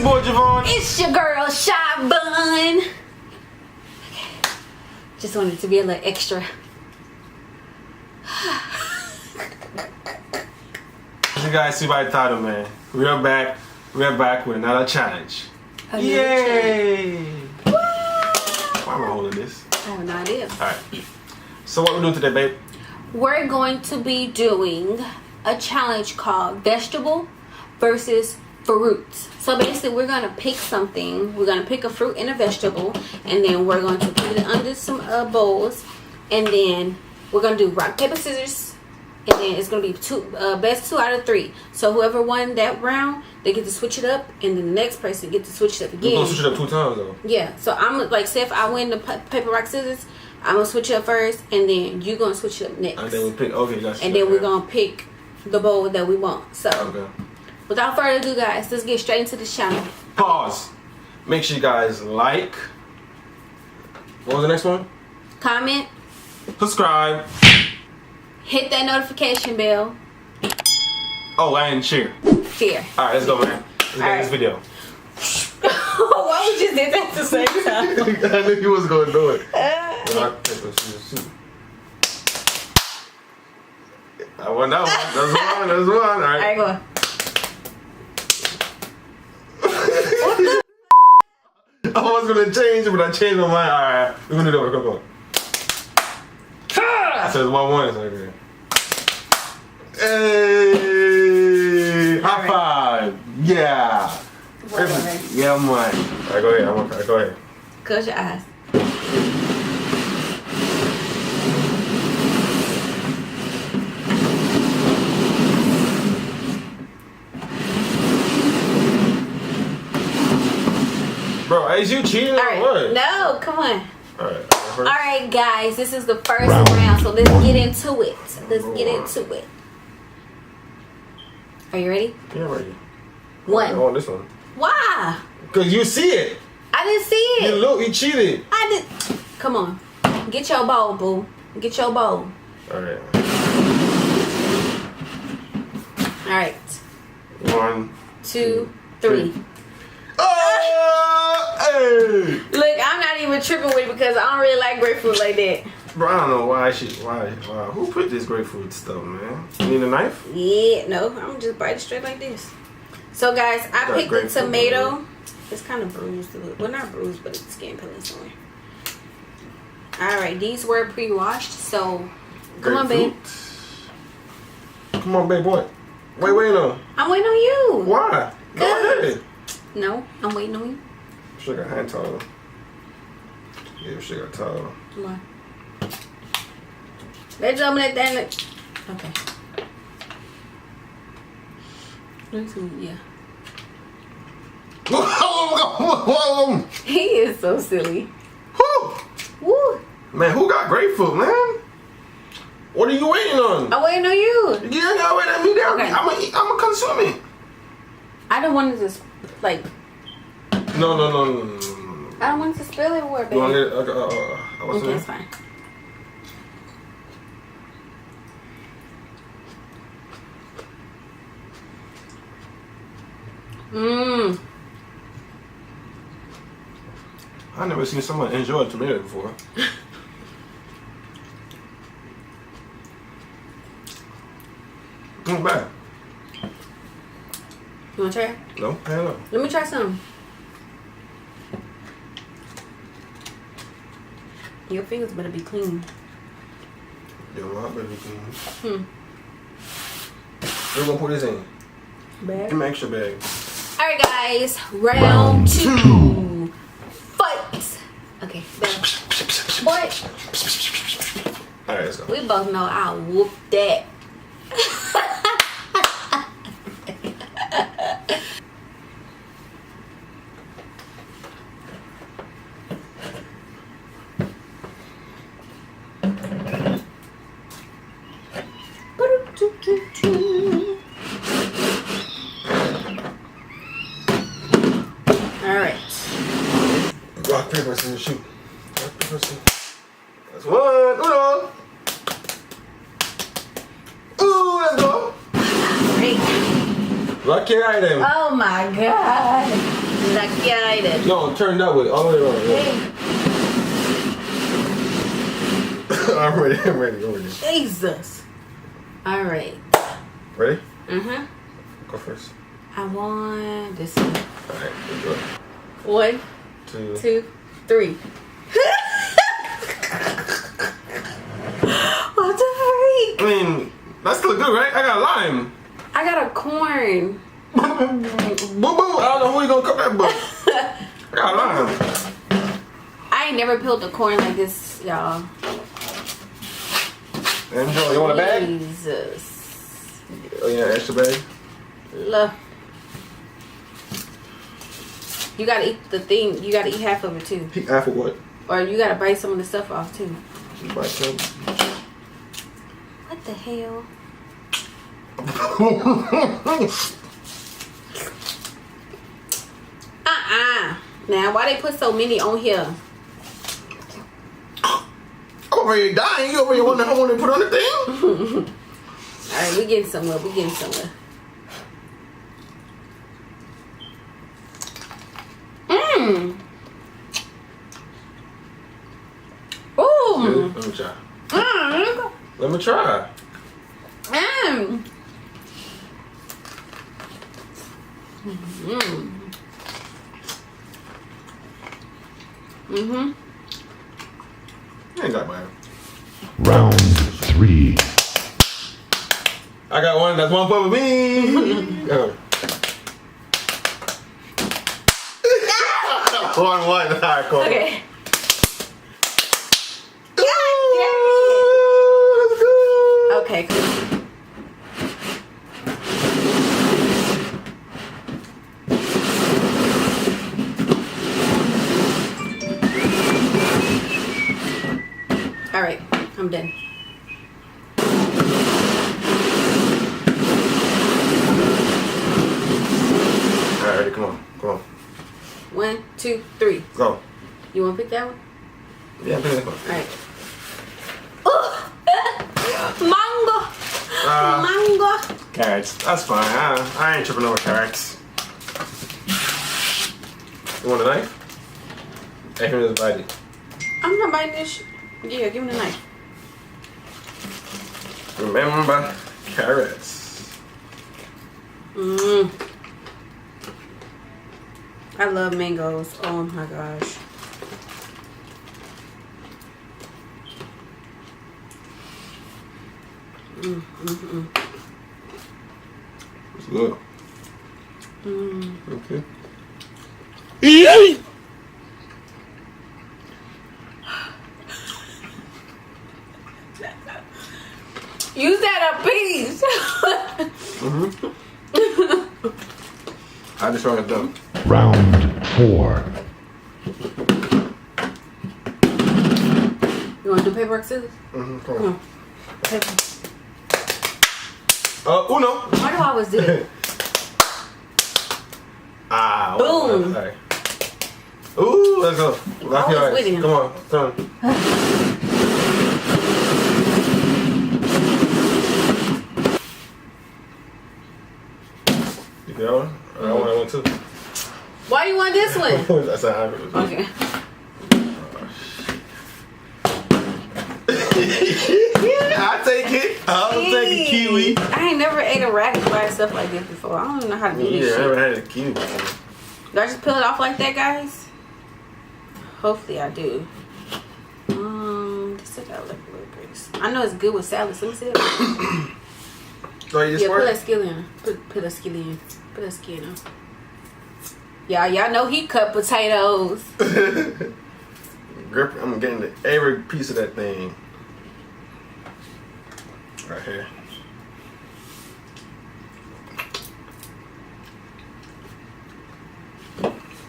boy Javon. It's your girl, Shy Bun. Just wanted to be a little extra. As you guys see by the title, man, we are back. We are back with another challenge. Yay! Why am I holding this? I have no idea. Alright. So what we doing today, babe? We're going to be doing a challenge called vegetable versus fruits. So basically we're going to pick something. We're going to pick a fruit and a vegetable, and then we're going to put it under some bowls, and then we're going to do rock, paper, scissors, and then it's going to be best 2 out of 3. So whoever won that round, they get to switch it up, and then the next person get to switch it up again. We're going to switch it up 2 times though. Yeah, so I'm like, say if I win the paper, rock, scissors, I'm going to switch it up first, and then you're going to switch it up next. And then we pick, okay, gotcha. And then we're going to pick the bowl that we want. So okay. Without further ado, guys, let's get straight into this channel. Pause. Make sure you guys like. What was the next one? Comment. Subscribe. Hit that notification bell. Oh, and share. Share. Alright, let's go, man. Let's get this video. Why would you do that at the same time? I knew you was going to do it. Rock, paper, scissors, shoot. I won that one. That's one. That's one. Alright. Alright, go on. I was gonna change it, but I changed my mind. Alright, we're gonna do it. Go, go. I said 1-1. So okay. Hey! High five! Yeah! Whatever. Yeah, I'm right. Alright, go ahead. Go ahead. Close your eyes. Bro, is you cheating or what? No, come on. Alright. Alright, guys, this is the first round, so let's get into it. Let's get into it. Are you ready? Yeah, ready. One. I want this one. Why? Cause you see it. I didn't see it. You look, you cheated. I did. Come on. Get your bowl, boo. Get your bowl. Alright. Alright. 1, 2, 3. Oh! Hey! Look, I'm not even tripping with it because I don't really like grapefruit like that. Bro, I don't know why who put this grapefruit stuff, man? You need a knife? Yeah, no, I'm just bite it straight like this. So guys, I picked the tomato. It's kind of bruised a little. Well, not bruised, but it's skin peeling somewhere. Alright, these were pre-washed, so come on, babe. Come on, babe, boy. Wait, no. I'm waiting on you. Why? Go ahead. No, I'm waiting on you. Should got hand towel. Yeah, should got towel. Come on. Let's jump in that thing. Okay. Yeah. Whoa. He is so silly. Woo. Man, who got grapefruit, man? What are you waiting on? I'm waiting on you. You ain't gotta wait at me there. Okay. I'm gonna consume it. I don't want it to, like... No. I don't want it to spill everywhere, baby. You want it? Okay, it's fine. Mmm. I never seen someone enjoy a tomato before. Not bad. You want to try it? No, hell no. Let me try some. Your fingers better be clean. Yeah, my better be clean. Hmm. We're gonna put this in. Bag. Give me an extra bag. Alright, guys. Round 2. Fight. Okay, better. Boy. Alright, let's go. We both know I'll whoop that. Alright. Rock, paper, scissors, shoot. Rock, paper, scissors. That's one. Uno. Ooh, let's go. Great. Lucky item. Oh my god. Excited. No, turn that way. All the way around. Yeah. I'm ready. I'm ready. Jesus. All right. Ready? Mm-hmm. Go first. I want this one. All right. Enjoy. 1, 2, 3. What the freak? I mean, that's still good, right? I got lime. I got a corn. Boo boo. I don't know who you gonna cook that, but I got lime. I ain't never peeled a corn like this, y'all. Enjoy. You want a bag? Jesus. Oh yeah, extra bag. Look. You gotta eat the thing. You gotta eat half of it too. Eat half of what? Or you gotta bite some of the stuff off too. Bite some. What the hell? Now, why they put so many on here? I'm over here dying. You over here wondering how I want to put on the thing? Alright, we getting somewhere. We getting somewhere. Mmm. Ooh. Let me try. Mmm. Let me try. Mmm. Mmm. Mm-hmm. You ain't got mine. Round 3. I got one. That's one for me. One. All right, cool. Okay. Ooh, that's good. Okay, cool. All right, I'm done. All right, ready? Come on. 1, 2, 3. Go. You want to pick that one? Yeah, pick this one. All right. Mango. Mango. Carrots. That's fine. I ain't tripping over carrots. You want a knife? Hey, here, just bite it. I'm not biting this. Yeah, give me the knife. Remember carrots. Mmm. I love mangoes. Oh my gosh. It's good. Okay. You said a piece. I just want it done. Round 4. You want to do paper, scissors? Come Come on. on. Paper. Uno. Why do I always do that? Ah. Boom. All right. Ooh, let's go. Lock your Always eyes. with him. Come on, turn. You got one? I want that one too. Why you want this one? That's how I do it. Okay. I'll take it. I'll take a kiwi. I ain't never ate a radish by itself like this before. I don't even know how to do this Yeah, I shit. never had a kiwi before. Do I just peel it off like that, guys? Hopefully I do. This got like a little grease. I know it's good with salads. Let me see it. So you just Yeah, put work? that skill in. Put that skill in. Put that skin on. Y'all know he cut potatoes. Grip. I'm getting every piece of that thing. Right here.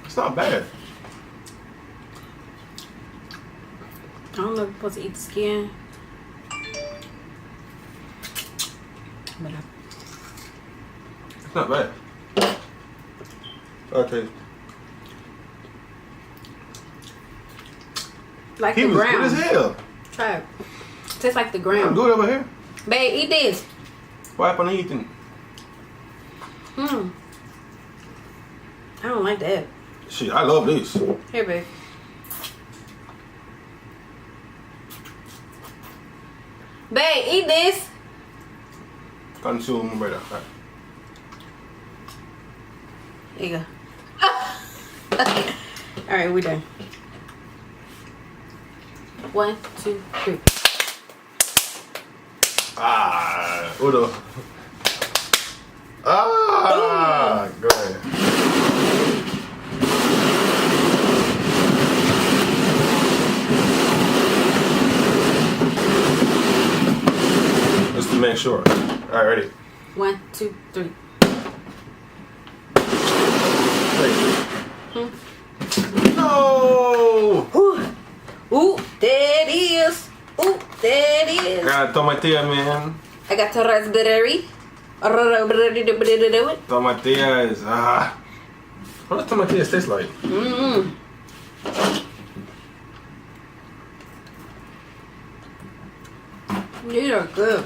It's not bad. I don't know if I'm supposed to eat the skin. But It's not bad. Okay. like He the was good ground. as hell. Try it. Tastes like the I'm ground. good over here. Babe, eat this. What happened to eating? I don't like that. Shit, I love this. Here, babe. Babe, eat this. Consume, brother. There you go. Alright, we're done. 1, 2, 3. Ah, Udo. Ah, go ahead. Just to make sure. Alright, ready? 1, 2, 3. No! Ooh, there it is. Ooh, there it is. I got tomatillo, man. I got the raspberry. Tomatillas. What does tomatillas taste like? These are good.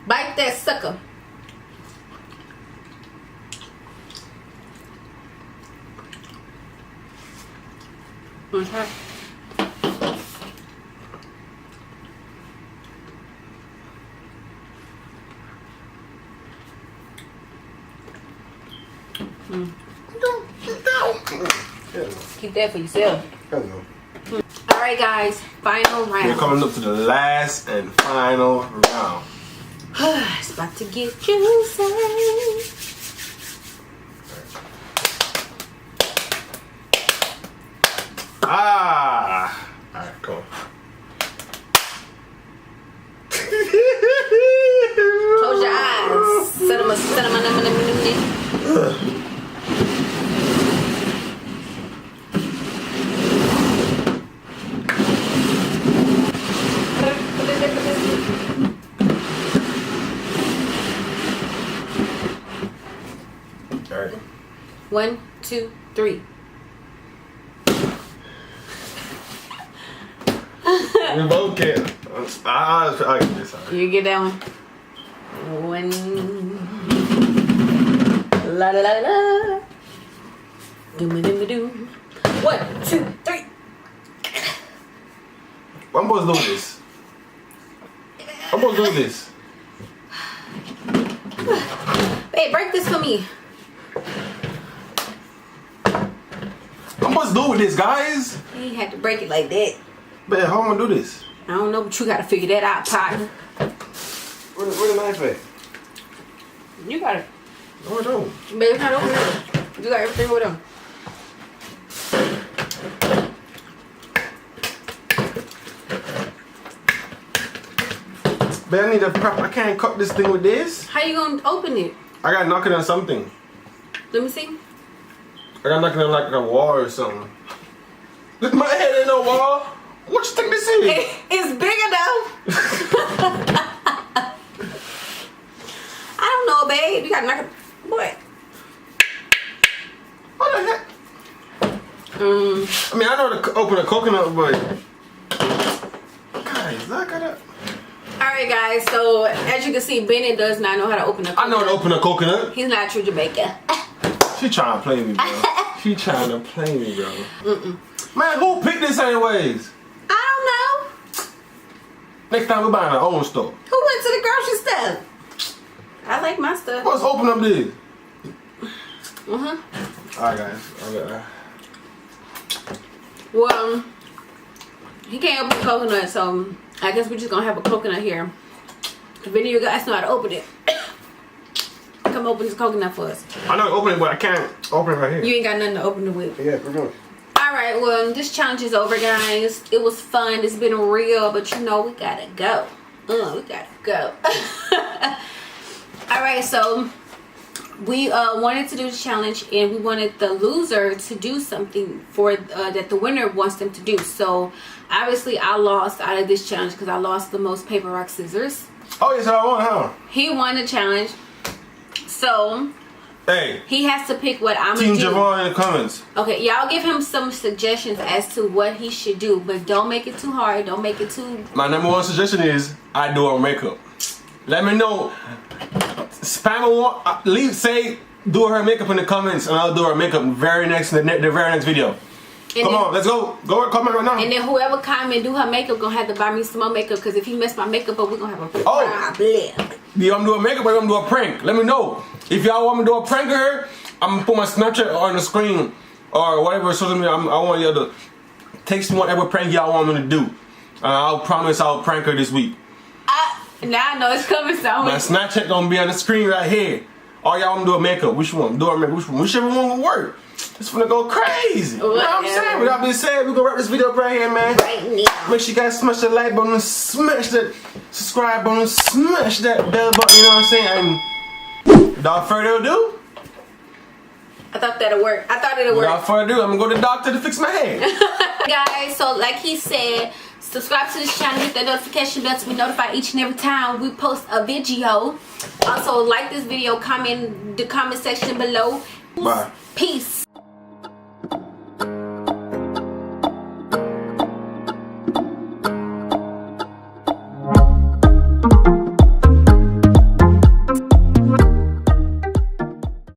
Bite that sucker. Okay. Keep that for yourself. Alright guys, final We're round. coming up to the last and final round. It's about to get juicy. Ah! Alright, cool. Close your eyes. Alright. 1, 2, 3. We both can. I get this. Alright. You get that one. One. La la la la. Doom doom doom. 1, 2, 3. I'm supposed to do this. I'm supposed to do this. Hey, break this for me. I'm supposed to do with this, guys. You ain't had to break it like that. Man, how am I gonna do this? I don't know, but you gotta figure that out, partner. Where the knife at? You got it. No, I don't. Babe, it's not over there. You got everything with them. Man, I need a prep. I can't cut this thing with this. How you gonna open it? I gotta knock it on something. Let me see. I gotta knock it on like a wall or something. Look, my head ain't no wall. What you think this is? It's big enough. I don't know, babe. You gotta knock it. What? What the heck? I mean, I know to open a coconut, but guys, I gotta. Alright, guys. So, as you can see, Bennett does not know how to open a coconut. I know how to open a coconut. He's not true Jamaican. She trying to play me, bro. She trying to play me, bro. Man, who picked this anyways? I don't know. Next time we buying our own stuff. Who went to the grocery store? I like my stuff. Let's open up this. Uh-huh. Alright, guys. Well, he can't open the coconut, so I guess we're just gonna have a coconut here. If any of you guys know how to open it, come open this coconut for us. I know to open it, but I can't open it right here. You ain't got nothing to open it with. Yeah, pretty much. Alright, well, this challenge is over, guys. It was fun. It's been real, but you know, we gotta go. We gotta go. Alright, so we wanted to do this challenge, and we wanted the loser to do something for that the winner wants them to do. So obviously I lost out of this challenge because I lost the most paper, rock, scissors. Oh, yes, I won, huh? He won the challenge, so Hey, he has to pick what I'm Team gonna do. Javon in the comments. Okay, y'all give him some suggestions as to what he should do, but don't make it too hard. Don't make it too. My number one suggestion is I do our makeup. Let me know. Spam leave do her makeup in the comments, and I'll do her makeup the very next video. And Come on, let's go. Go comment right now. And then whoever comment do her makeup gonna have to buy me some more makeup, because if you mess my makeup up, we're gonna have a problem. Do you want me to do a makeup or you want me to do a prank? Let me know. If y'all want me to do a prank of her, I'm gonna put my Snapchat on the screen or whatever social media. I want y'all to text me whatever prank y'all want me to do. I'll promise I'll prank her this week. Now I know it's coming soon. My Snapchat gonna be on the screen right here. All y'all want me to do a makeup. Which one? Do a makeup. Which one? Whichever one will work. It's gonna go crazy. You know what I'm saying? Without being said, we're gonna wrap this video up right here, man. Right now. Make sure you guys smash that like button, smash that subscribe button, smash that bell button, you know what I'm saying? And without further ado, I thought that'd work. I thought it'd work. without further ado, I'm gonna go to the doctor to fix my hair. Guys, so like he said, subscribe to this channel, hit that notification bell to be notified each and every time we post a video. Also, like this video, comment in the comment section below. Bye. Peace.